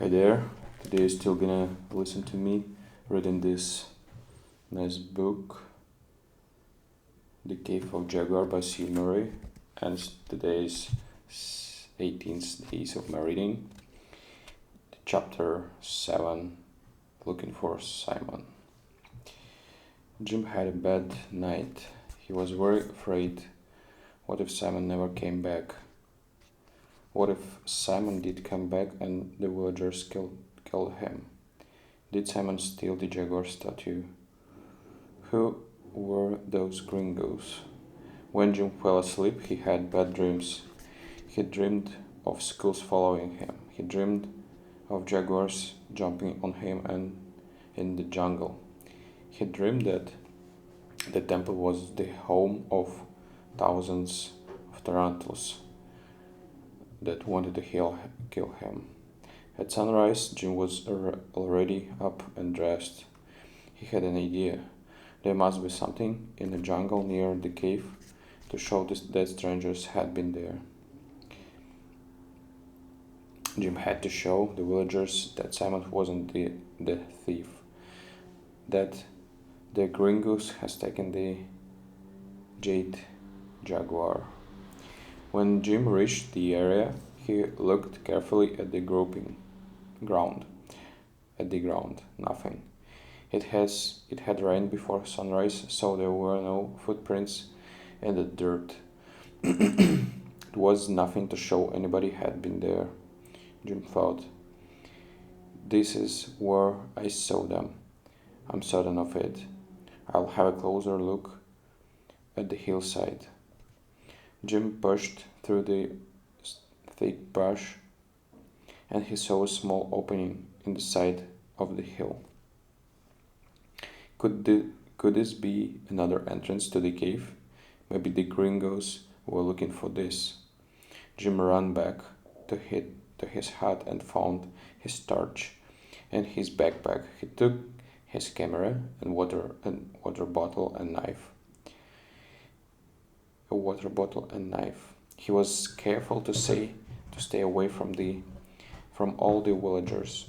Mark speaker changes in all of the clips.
Speaker 1: Hi there. Today you're still gonna listen to me reading this nice book, The Cave of Jaguar by C. Murray, and today's 18th days of my reading, chapter 7, Looking for Simon. Jim had a bad night. He was very afraid. What if Simon never came back? What if Simon did come back and the villagers killed him? Did Simon steal the jaguar statue? Who were those gringos? When Jim fell asleep, he had bad dreams. He dreamed of skulls following him. He dreamed of jaguars jumping on him and in the jungle. He dreamed that the temple was the home of thousands of tarantulas that wanted to kill him. At sunrise, Jim was already up and dressed. He had an idea. There must be something in the jungle near the cave to show that strangers had been there. Jim had to show the villagers that Simon wasn't the thief, that the gringos has taken the jade jaguar. When Jim reached the area, he looked carefully at the ground. Nothing. It had rained before sunrise, so there were no footprints in the dirt. It was nothing to show anybody had been there. Jim thought, "This is where I saw them. I'm certain of it. I'll have a closer look at the hillside." Jim pushed through the thick brush, and he saw a small opening in the side of the hill. Could this be another entrance to the cave? Maybe the gringos were looking for this. Jim ran back to his hut and found his torch and his backpack. He took his camera and water bottle and knife. A water bottle and knife. He was careful to stay away from all the villagers.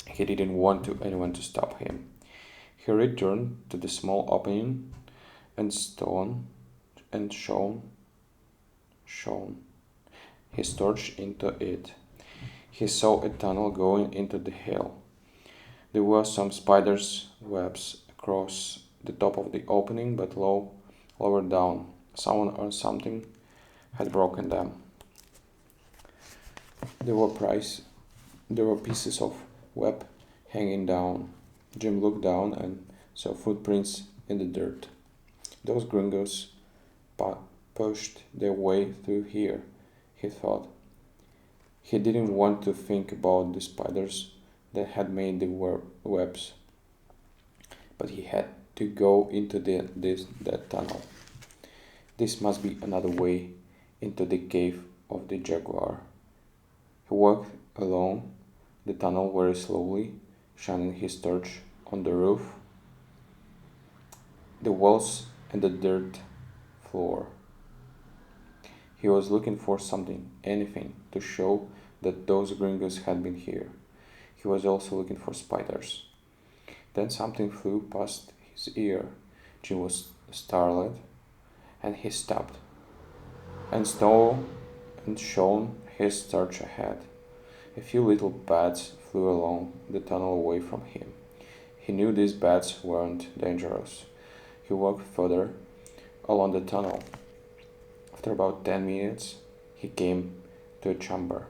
Speaker 1: He didn't want anyone to stop him. He returned to the small opening and shone his torch into it. He saw a tunnel going into the hill. There were some spiders' webs across the top of the opening, but lower down. Someone or something had broken them. There were pieces of web hanging down. Jim looked down and saw footprints in the dirt. Those gringos pushed their way through here, he thought. He didn't want to think about the spiders that had made the webs, but he had to go into that tunnel. This must be another way into the cave of the jaguar. He walked along the tunnel very slowly, shining his torch on the roof, the walls, and the dirt floor. He was looking for something, anything, to show that those gringos had been here. He was also looking for spiders. Then something flew past his ear. Jim was startled, and he stopped and shone his torch ahead. A few little bats flew along the tunnel away from him. He knew these bats weren't dangerous. He walked further along the tunnel. After about 10 minutes, he came to a chamber.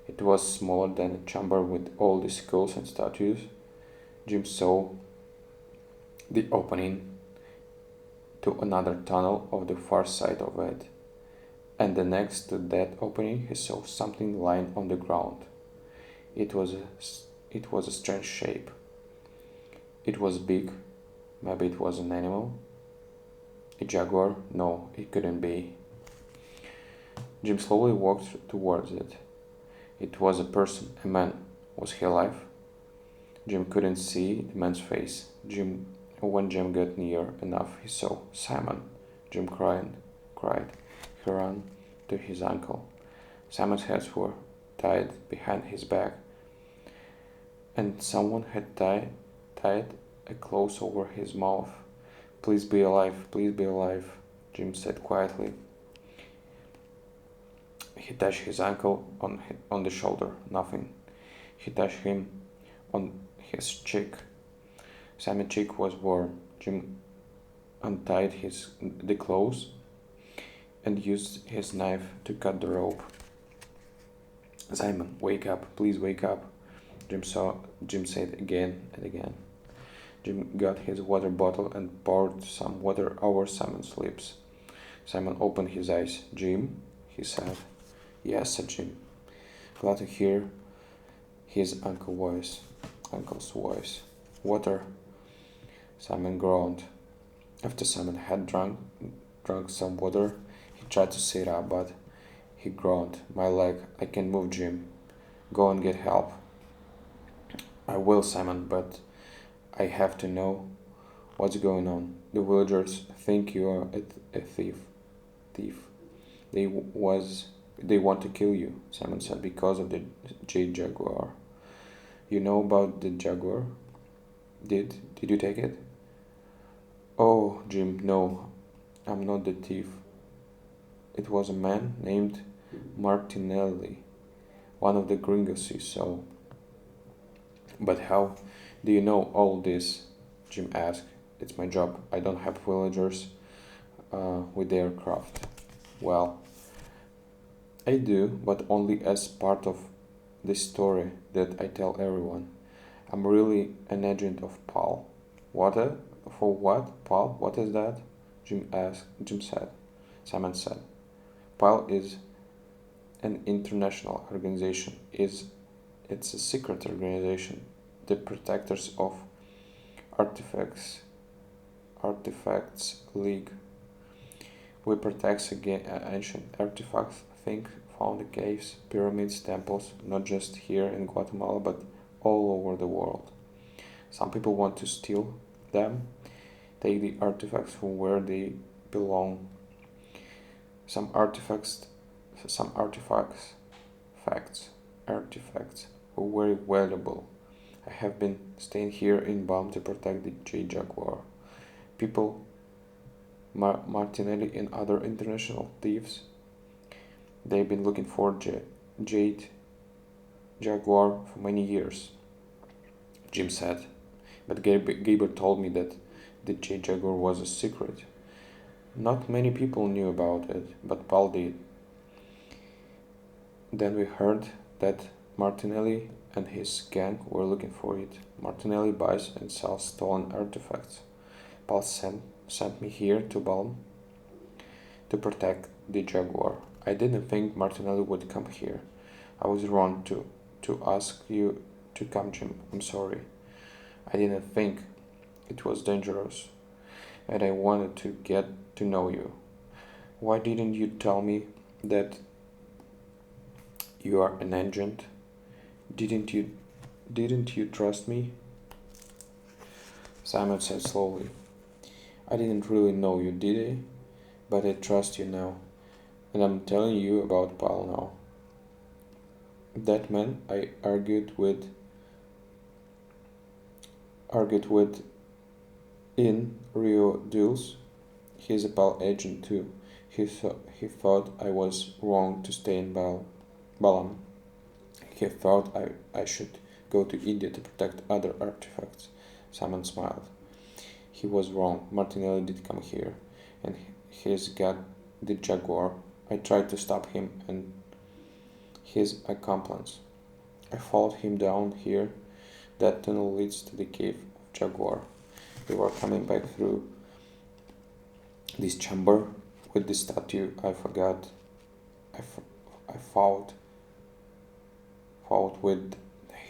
Speaker 1: It was smaller than a chamber with all the skulls and statues. Jim saw the opening to another tunnel on the far side of it, and next to that opening he saw something lying on the ground. It was a strange shape. It was big. Maybe it was an animal. A jaguar? No, it couldn't be. Jim slowly walked towards it. It was a person, a man. Was he alive? Jim couldn't see the man's face. When Jim got near enough, he saw Simon. Jim cried. He ran to his uncle. Simon's hands were tied behind his back. and someone had tied a cloth over his mouth. Please be alive, Jim said quietly. He touched his uncle on the shoulder. Nothing. He touched him on his cheek. Simon's cheek was warm. Jim untied the clothes and used his knife to cut the rope. Simon, wake up, please wake up, Jim said again and again. Jim got his water bottle and poured some water over Simon's lips. Simon opened his eyes. Jim, he said. Yes, said Jim. Glad to hear his uncle's voice. Water, Simon groaned. After Simon had drunk some water, he tried to sit up, but he groaned. My leg, I can't move, Jim. Go and get help. I will, Simon, but I have to know what's going on. The villagers think you are a thief. They want to kill you, Simon said, because of the Jaguar. You know about the Jaguar? Did you take it? Oh, Jim, no, I'm not the thief. It was a man named Martinelli, one of the gringos you saw. But how do you know all this? Jim asked. It's my job. I don't help villagers with their craft. Well, I do, but only as part of the story that I tell everyone. I'm really an agent of Paul. What? For what? Paul? What is that? Jim said. Simon said. Paul is an international organization. It's a secret organization. The protectors of artifacts League. We protect ancient artifacts, found in caves, pyramids, temples, not just here in Guatemala, but all over the world. Some people want to steal them, take the artifacts from where they belong. Some artifacts were very valuable. I have been staying here in Balm to protect the Jaguar. People, Martinelli and other international thieves, they've been looking for Jade Jaguar for many years, Jim said. But Gaber told me that the Jaguar was a secret. Not many people knew about it, but Paul did. Then we heard that Martinelli and his gang were looking for it. Martinelli buys and sells stolen artifacts. Paul sent me here to Balm to protect the Jaguar. I didn't think Martinelli would come here. I was wrong to ask you to come, Jim. I'm sorry. I didn't think it was dangerous, and I wanted to get to know you. Why didn't you tell me that you are an agent? Didn't you trust me? Simon said slowly. I didn't really know you, did I? But I trust you now, and I'm telling you about Paul now. That man I argued with in Rio Dulce. He's a Paul agent too. He thought I was wrong to stay in Balam. He thought I should go to India to protect other artifacts. Simon smiled. He was wrong. Martinelli did come here, and he's got the Jaguar. I tried to stop him and his accomplice. I followed him down here. That tunnel leads to the cave of Jaguar. We were coming back through this chamber with the statue. I fought with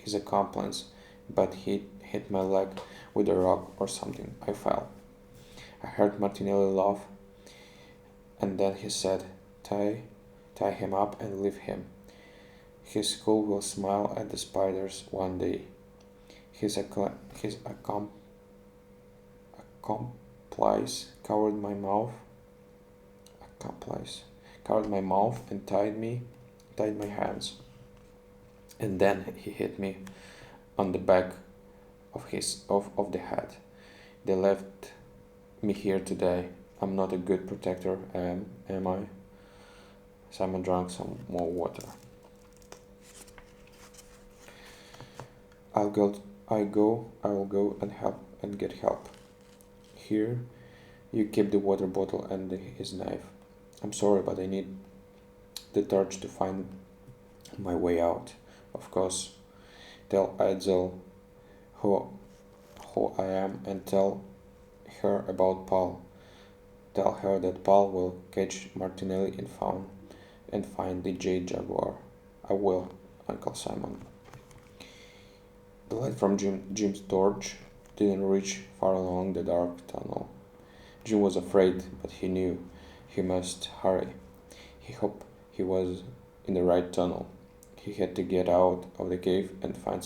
Speaker 1: his accomplice, but he hit my leg with a rock or something. I fell. I heard Martinelli laugh, and then he said, tie him up and leave him. His skull will smile at the spiders one day. His accomplice covered my mouth and tied my hands. And then he hit me on the back of the head. They left me here today. I'm not a good protector, am I? Simon drank some more water. I will go and help and get help. Here, you keep the water bottle and his knife. I'm sorry, but I need the torch to find my way out. Of course, tell Edsel who I am and tell her about Paul. Tell her that Paul will catch Martinelli and find the Jade Jaguar. I will, Uncle Simon. The light from Jim's torch didn't reach far along the dark tunnel. Jim was afraid, but he knew he must hurry. He hoped he was in the right tunnel. He had to get out of the cave and find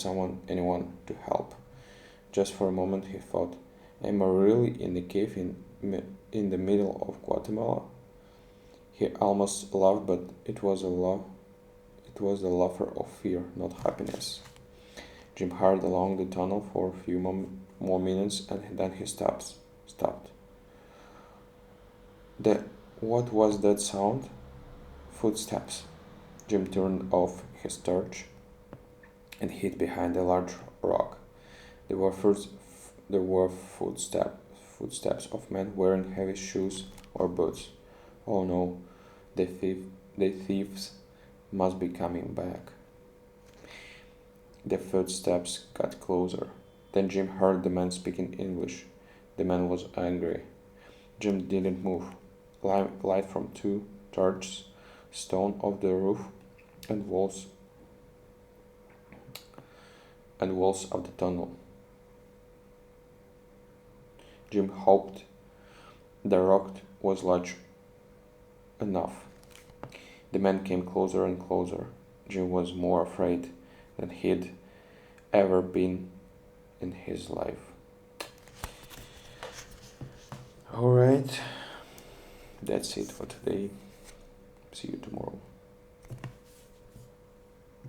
Speaker 1: anyone to help. Just for a moment he thought, am I really in the cave in the middle of Guatemala? He almost laughed, but it was the laughter of fear, not happiness. Jim hurried along the tunnel for a few more minutes and then he stopped. What was that sound? Footsteps. Jim turned off his torch and hid behind a large rock. There were footsteps of men wearing heavy shoes or boots. Oh no, the thieves must be coming back. The footsteps got closer. Then Jim heard the man speaking English. The man was angry. Jim didn't move. Light from two torches, stone off the roof, and walls of the tunnel. Jim hoped the rock was large enough. The man came closer and closer. Jim was more afraid than he'd ever been in his life. Alright, that's it for today. See you tomorrow.